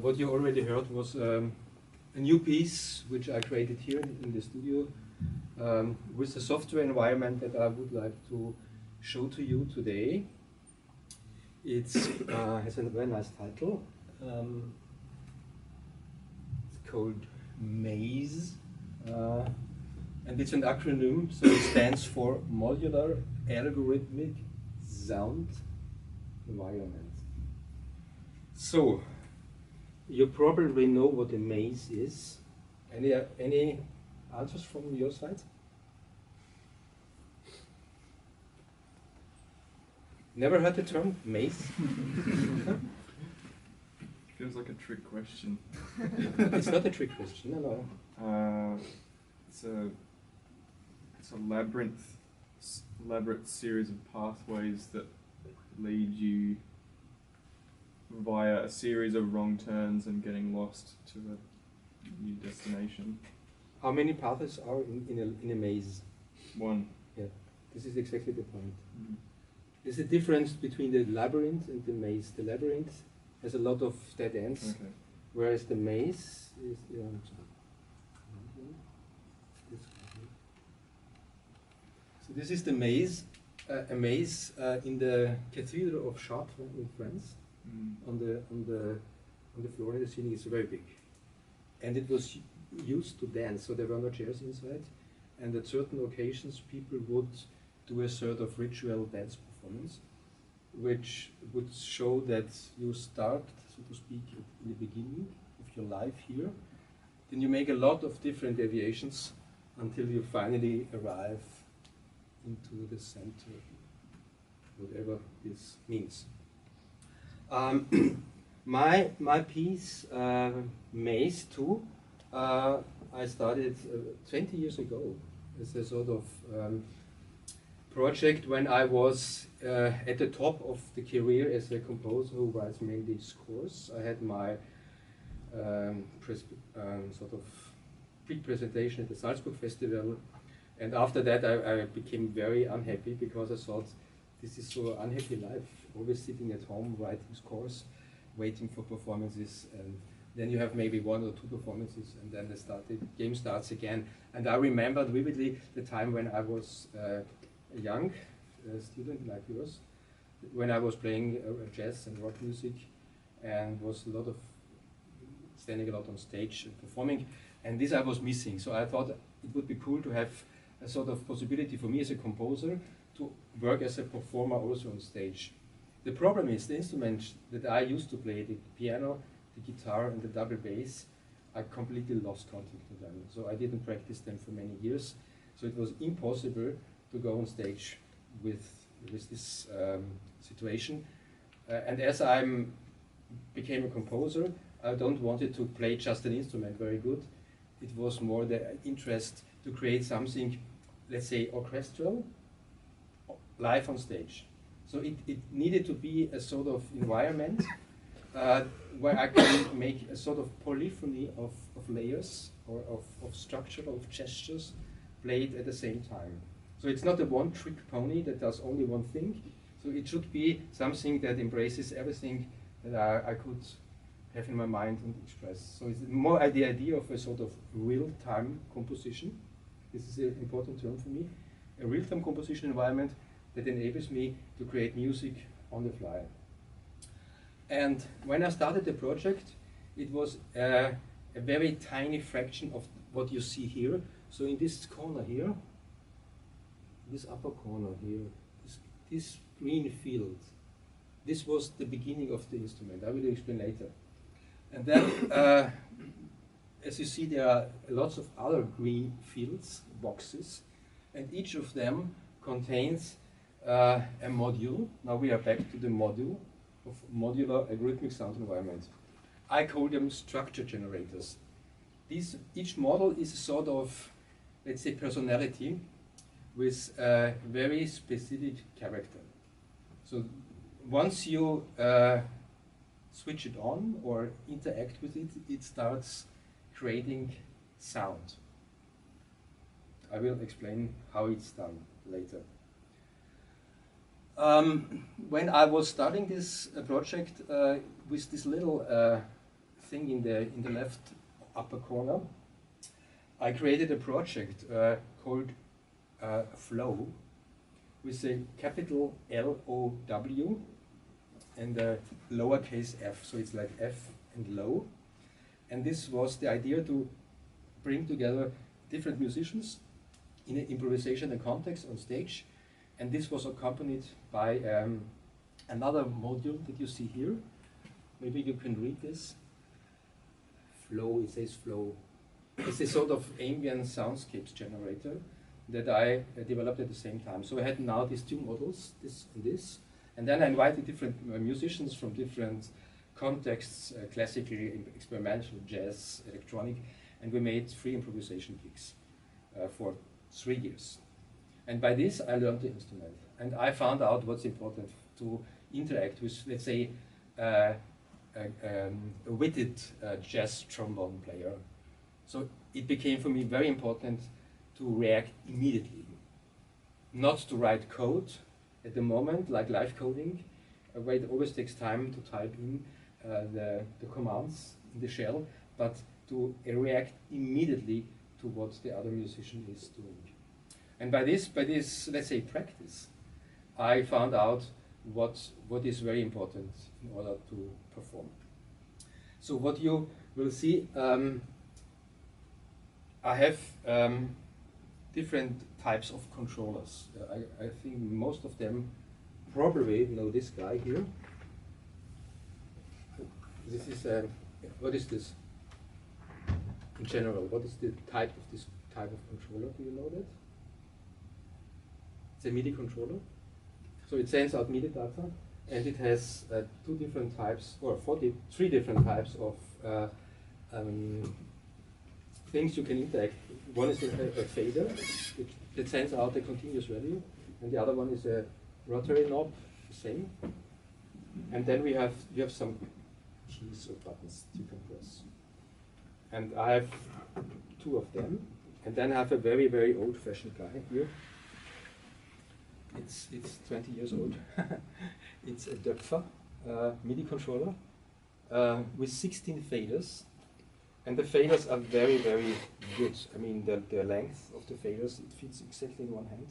What you already heard was a new piece which I created here in the studio with the software environment that I would like to show to you today. It has a very nice title. It's called MAZE, and it's an acronym, so it stands for Modular Algorithmic Sound Environment. So, you probably know what a maze is. Any answers from your side? Never heard the term maze? Feels like a trick question. It's not a trick question, no. It's a elaborate series of pathways that lead you via a series of wrong turns and getting lost to a new destination. How many paths are in a maze? One. Yeah, this is exactly the point. Mm. There's a difference between the labyrinth and the maze. The labyrinth has a lot of dead ends, Okay. whereas the maze is... So this is the maze, a maze in the Cathedral of Chartres in France. Mm. On the floor in the ceiling is very big, and it was used to dance. So there were no chairs inside, and at certain occasions people would do a sort of ritual dance performance, which would show that you start, so to speak, in the beginning of your life here. Then you make a lot of different deviations until you finally arrive into the center, whatever this means. My piece, Maze 2, I started 20 years ago as a sort of project when I was at the top of the career as a composer who writes mainly scores. I had my sort of big presentation at the Salzburg Festival, and after that I became very unhappy because I thought, this is so unhappy life, always sitting at home writing scores, waiting for performances, and then you have maybe 1 or 2 performances, and then the game starts again. And I remembered vividly the time when I was a young student like yours, when I was playing jazz and rock music, and was standing a lot on stage and performing, and this I was missing. So I thought it would be cool to have a sort of possibility for me as a composer to work as a performer also on stage. The problem is the instruments that I used to play, the piano, the guitar and the double bass, I completely lost contact with them. So I didn't practice them for many years. So it was impossible to go on stage with this situation. And as I became a composer, I don't want it to play just an instrument very good. It was more the interest to create something, let's say, orchestral, live on stage. So it needed to be a sort of environment where I can make a sort of polyphony of layers or of structure, of gestures played at the same time. So it's not a one-trick pony that does only one thing. So it should be something that embraces everything that I could have in my mind and express. So it's more the idea of a sort of real-time composition. This is an important term for me. A real-time composition environment that enables me to create music on the fly. And when I started the project, it was a very tiny fraction of what you see here. So in this corner here, this upper corner here, this green field, this was the beginning of the instrument. I will explain later. And then, as you see, there are lots of other green fields, boxes, and each of them contains a module. Now we are back to the module of modular algorithmic sound environment. I call them structure generators. Each model is a sort of, let's say, personality with a very specific character. So once you switch it on or interact with it, it starts creating sound. I will explain how it's done later. When I was starting this project with this little thing in the left upper corner, I created a project called Flow, with a capital L-O-W and a lowercase f, so it's like F and low. And this was the idea to bring together different musicians in an improvisation and context on stage. And this was accompanied by another module that you see here. Maybe you can read this. Flow, it says Flow. It's a sort of ambient soundscapes generator that I developed at the same time. So I had now these two models, this and this, and then I invited different musicians from different contexts, classical, experimental, jazz, electronic, and we made 3 improvisation gigs for 3 years. And by this I learned the instrument, and I found out what's important to interact with, let's say, a witted jazz trombone player. So it became for me very important to react immediately, not to write code at the moment, like live coding, where it always takes time to type in the commands in the shell, but to react immediately to what the other musician is doing. And by this, let's say, practice, I found out what is very important in order to perform. So what you will see, I have different types of controllers. I think most of them probably know this guy here. This is what is this? In general, what is the type of this type of controller? Do you know that? It's a MIDI controller. So it sends out MIDI data, and it has 2 different types, or 3 different types of things you can interact. One is a fader that sends out a continuous value, and the other one is a rotary knob, the same. And then we have some keys or buttons you can press. And I have 2 of them, and then I have a very, very old-fashioned guy here. It's 20 years old. It's a Döpfer MIDI controller with 16 faders. And the faders are very, very good. I mean, the length of the faders, it fits exactly in one hand.